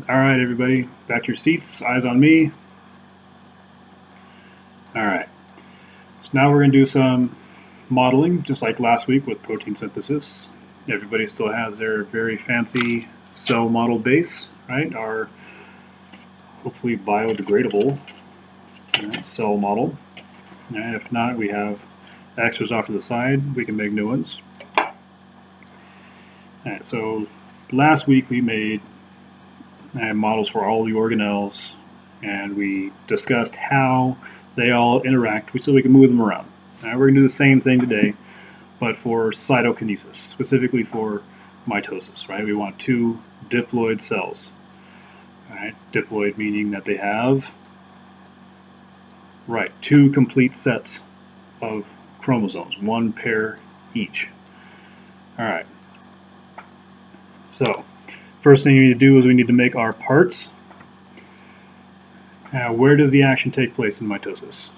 All right, everybody, back to your seats, eyes on me. All right, so now we're going to do some modeling, just like last week with protein synthesis. Everybody still has their very fancy cell model base, right? Our hopefully biodegradable cell model. And if not, we have extras off to the side. We can make new ones. All right, so last week we made models for all the organelles, and we discussed how they all interact so we can move them around. Now we're going to do the same thing today, but for cytokinesis, specifically for mitosis, right? We want two diploid cells. All right, diploid meaning that they have, right, two complete sets of chromosomes, one pair each. All right, so first thing we need to do is we need to make our parts. Where does the action take place in mitosis?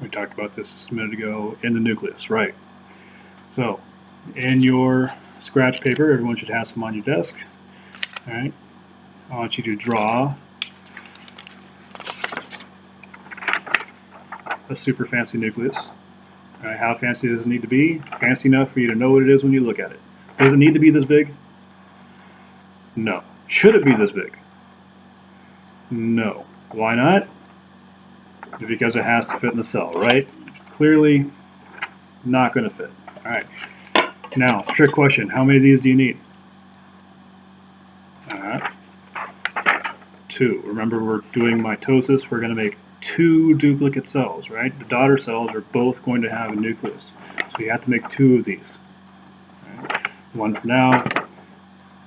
We talked about this a minute ago, in the nucleus, right? So, in your scratch paper, everyone should have some on your desk. All right, I want you to draw a super fancy nucleus. All right, how fancy does it need to be? Fancy enough for you to know what it is when you look at it. Does it need to be this big? No. Should it be this big? No. Why not? Because it has to fit in the cell, right? Clearly not going to fit. All right. Now, trick question. How many of these do you need? All right. 2. Remember, we're doing mitosis. We're going to make 2 duplicate cells, right? The daughter cells are both going to have a nucleus. So you have to make 2 of these. All right. 1 for now,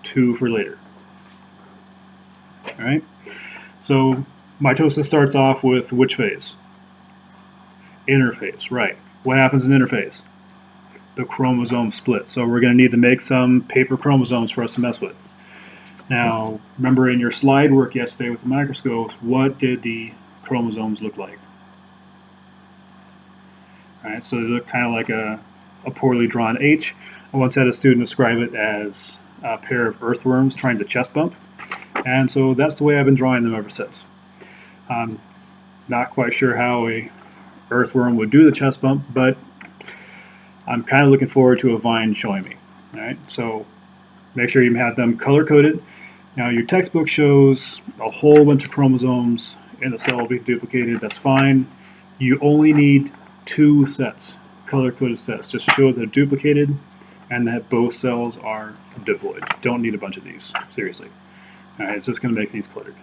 2 for later. All right. So mitosis starts off with which phase? Interphase, right. What happens in interphase? The chromosome split. So we're going to need to make some paper chromosomes for us to mess with. Now, remember in your slide work yesterday with the microscopes, what did the chromosomes look like? All right, so they look kind of like a poorly drawn H. I once had a student describe it as a pair of earthworms trying to chest bump. And so that's the way I've been drawing them ever since. I'm not quite sure how a earthworm would do the chest bump, but I'm kind of looking forward to a vine showing me. All right, so make sure you have them color-coded. Now your textbook shows a whole bunch of chromosomes in the cell being duplicated. That's fine. You only need 2 sets, color-coded sets, just to show that they're duplicated and that both cells are diploid. Don't need a bunch of these, seriously. All right, it's just going to make things cluttered.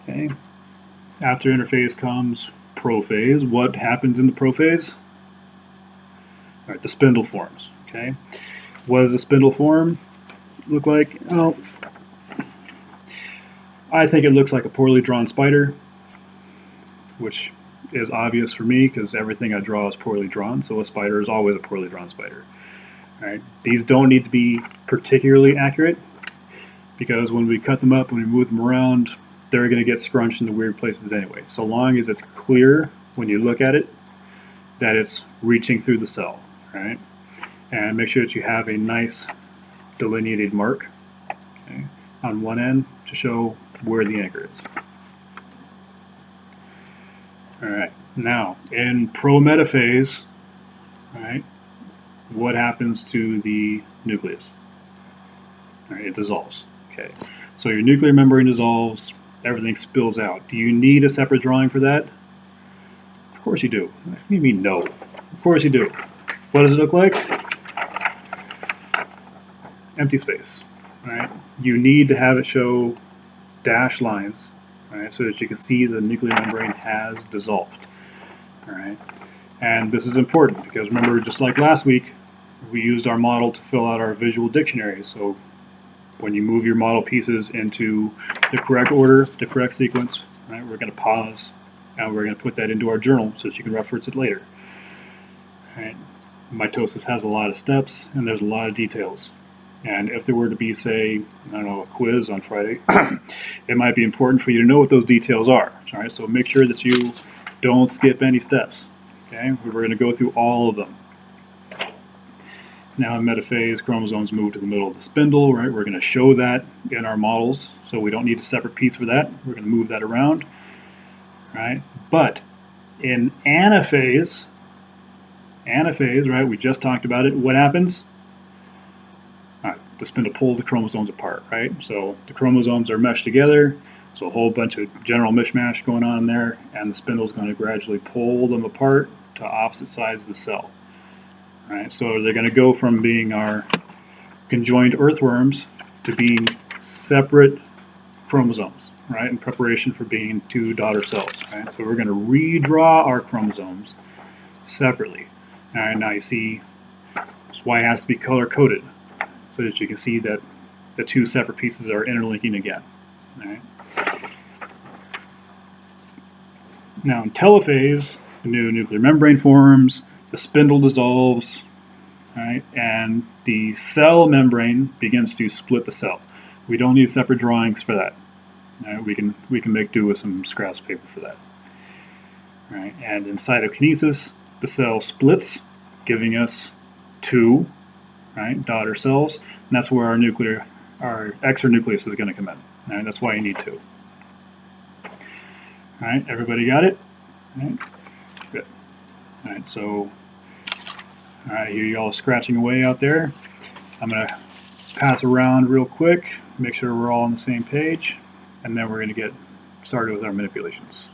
Okay. After interphase comes prophase. What happens in the prophase? All right, the spindle forms. Okay. What does the spindle form look like? Well, I think it looks like a poorly drawn spider, which is obvious for me because everything I draw is poorly drawn. So a spider is always a poorly drawn spider. All right. These don't need to be particularly accurate because when we cut them up and we move them around, they're going to get scrunched into weird places anyway. So long as it's clear when you look at it that it's reaching through the cell, right? And make sure that you have a nice delineated mark, okay, on one end to show where the anchor is. All right. Now, in prometaphase, all right, what happens to the nucleus? All right, it dissolves. Okay. So your nuclear membrane dissolves, everything spills out. Do you need a separate drawing for that? Of course you do. What do you mean no? Of course you do. What does it look like? Empty space. All right. You need to have it show dashed lines, all right, so that you can see the nuclear membrane has dissolved. All right. And this is important because remember, just like last week, we used our model to fill out our visual dictionary. So when you move your model pieces into the correct order, the correct sequence, right, we're going to pause and we're going to put that into our journal so that you can reference it later. Right. Mitosis has a lot of steps and there's a lot of details. And if there were to be, say, I don't know, a quiz on Friday, it might be important for you to know what those details are. All right, so make sure that you don't skip any steps. Okay, we're going to go through all of them. Now in metaphase, chromosomes move to the middle of the spindle, right? We're going to show that in our models, so we don't need a separate piece for that. We're going to move that around, right? But in anaphase, right, we just talked about it, what happens? All right, the spindle pulls the chromosomes apart, right? So the chromosomes are meshed together, so a whole bunch of general mishmash going on there, and the spindle is going to gradually pull them apart to opposite sides of the cell. Right, so they're going to go from being our conjoined earthworms to being separate chromosomes, right, in preparation for being two daughter cells. Right, so we're going to redraw our chromosomes separately. All right, now you see that's why it has to be color coded, so that you can see that the two separate pieces are interlinking again. All right. Now in telophase, the new nuclear membrane forms, the spindle dissolves, right, and the cell membrane begins to split the cell. We don't need separate drawings for that. Right, we can make do with some scraps of paper for that. Right, and in cytokinesis, the cell splits, giving us two, right, daughter cells, and that's where our extranucleus is going to come in. Right, that's why you need two. All right, everybody got it? All right, good. All right, so I hear you all scratching away out there. I'm going to pass around real quick, make sure we're all on the same page, and then we're going to get started with our manipulations.